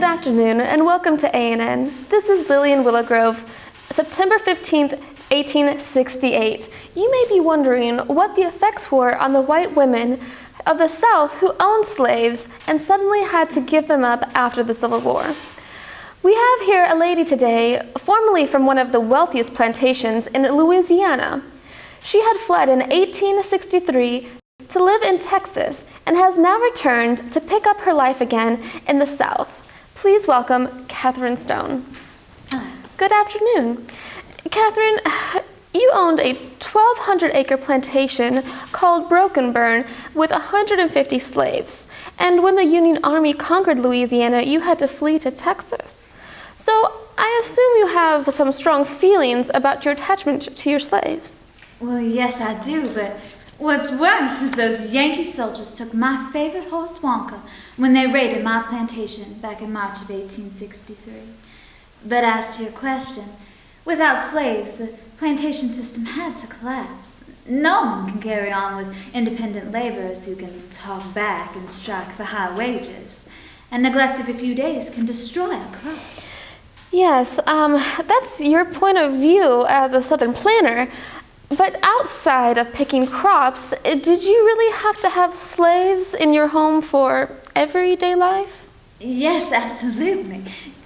Good afternoon, and welcome to ANN. This is Lillian Willowgrove, September 15th, 1868. You may be wondering what the effects were on the white women of the South who owned slaves and suddenly had to give them up after the Civil War. We have here a lady today, formerly from one of the wealthiest plantations in Louisiana. She had fled in 1863 to live in Texas and has now returned to pick up her life again in the South. Please welcome Katherine Stone. Good afternoon. Katherine, you owned a 1,200-acre plantation called Broken Burn with 150 slaves. And when the Union Army conquered Louisiana, you had to flee to Texas. So I assume you have some strong feelings about your attachment to your slaves. Well, yes, I do, but what's worse is those Yankee soldiers took my favorite horse, Wonka, when they raided my plantation back in March of 1863. But as to your question, without slaves, the plantation system had to collapse. No one can carry on with independent laborers who can talk back and strike for high wages. And neglect of a few days can destroy a crop. Yes, that's your point of view as a Southern planter. But outside of picking crops, did you really have to have slaves in your home for everyday life? Yes, absolutely.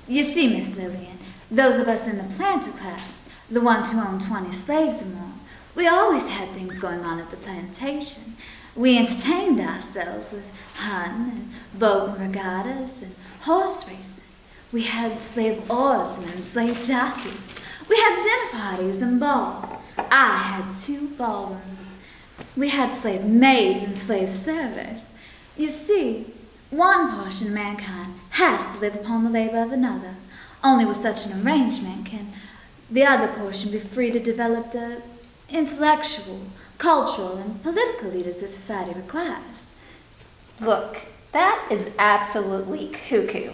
You see, Miss Lillian, those of us in the planter class, the ones who own 20 slaves or more, we always had things going on at the plantation. We entertained ourselves with hunting and boat and regattas and horse racing. We had slave oarsmen, slave jockeys. We had dinner parties and balls. I had 2 ballrooms. We had slave maids and slave servers. You see, one portion of mankind has to live upon the labor of another. Only with such an arrangement can the other portion be free to develop the intellectual, cultural, and political leaders the society requires. Look, that is absolutely cuckoo.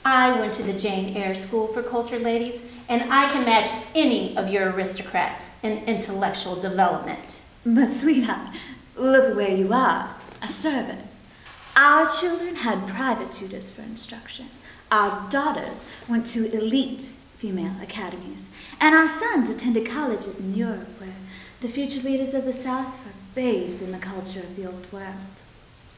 I went to the Jane Eyre School for Cultured Ladies, and I can match any of your aristocrats in intellectual development. But sweetheart, look where you are, a servant. Our children had private tutors for instruction. Our daughters went to elite female academies, and our sons attended colleges in Europe where the future leaders of the South were bathed in the culture of the old world.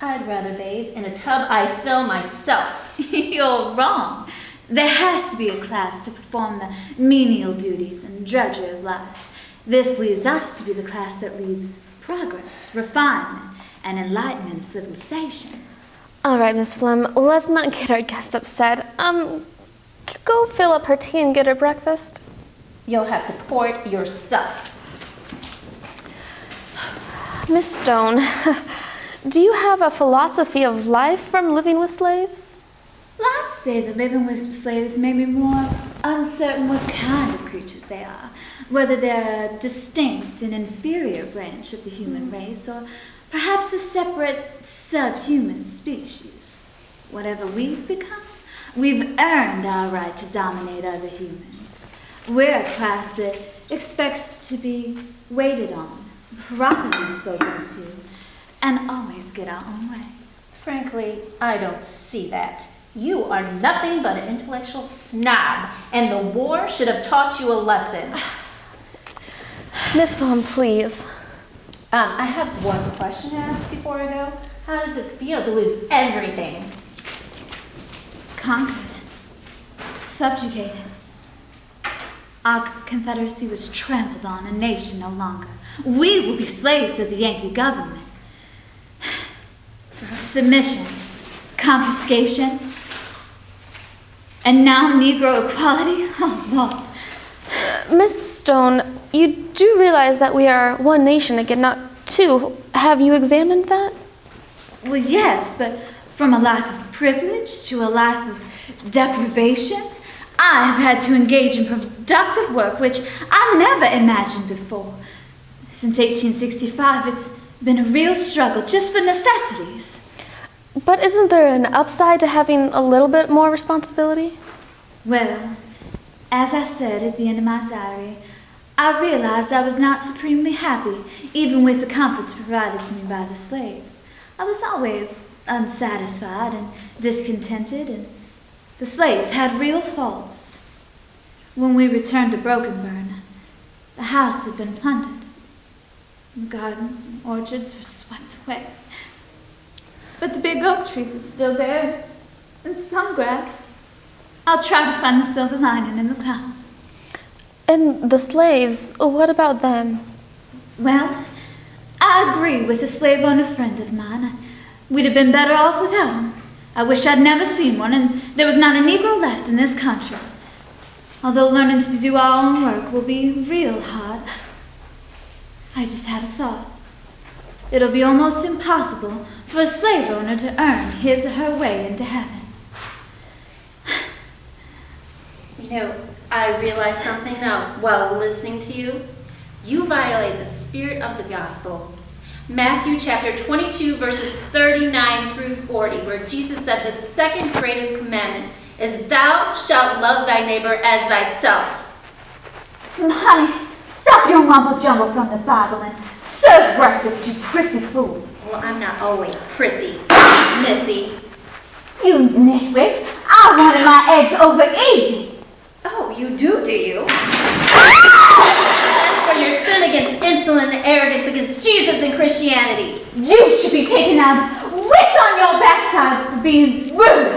I'd rather bathe in a tub I fill myself. You're wrong. There has to be a class to perform the menial duties and drudgery of life. This leaves us to be the class that leads progress, refinement, and enlightenment of civilization. All right, Miss Flem, let's not get our guest upset. Go fill up her tea and get her breakfast. You'll have to pour it yourself. Miss Stone, do you have a philosophy of life from living with slaves? I'd say that living with slaves made me more uncertain what kind of creatures they are, whether they're a distinct and inferior branch of the human race, or perhaps a separate subhuman species. Whatever we've become, we've earned our right to dominate other humans. We're a class that expects to be waited on, properly spoken to, and always get our own way. Frankly, I don't see that. You are nothing but an intellectual snob, and the war should have taught you a lesson. Miss Flem, please. I have one question to ask before I go. How does it feel to lose everything? Conquered. Subjugated. Our Confederacy was trampled on, a nation no longer. We will be slaves of the Yankee government. Submission, confiscation, and now Negro equality? Oh, Lord. Miss Stone, you do realize that we are one nation again, not two. Have you examined that? Well, yes, but from a life of privilege to a life of deprivation, I have had to engage in productive work which I never imagined before. Since 1865, it's been a real struggle just for necessities. But isn't there an upside to having a little bit more responsibility? Well, as I said at the end of my diary, I realized I was not supremely happy, even with the comforts provided to me by the slaves. I was always unsatisfied and discontented, and The slaves had real faults. When we returned to Brokenburn, the house had been plundered. The gardens and orchards were swept away. But the big oak trees are still there, and some grass. I'll try to find the silver lining in the clouds. And the slaves, what about them? Well, I agree with a slave owner friend of mine. We'd have been better off without them. I wish I'd never seen one, and there was not a Negro left in this country. Although learning to do our own work will be real hard, I just had a thought. It'll be almost impossible for a slave owner to earn his or her way into heaven. You know, I realized something now while listening to you. You violate the spirit of the gospel. Matthew chapter 22, verses 39 through 40, where Jesus said the second greatest commandment is, "Thou shalt love thy neighbor as thyself." Honey, stop your mumble-jumble from the Bible and serve breakfast, you prissy fool. Well, I'm not always prissy, Missy. You nitwit, I wanted my eggs over easy. Oh, you do you? As for your sin against insolent and arrogance against Jesus and Christianity. You should be taken out, whipped on your backside for being rude,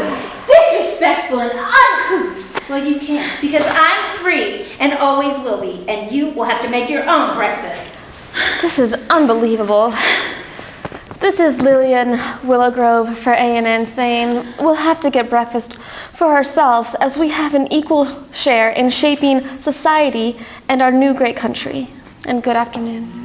disrespectful, and uncouth. Well, you can't, because I'm free and always will be, and you will have to make your own breakfast. This is unbelievable. This is Lillian Willowgrove for A&N saying we'll have to get breakfast for ourselves as we have an equal share in shaping society and our new great country. And good afternoon.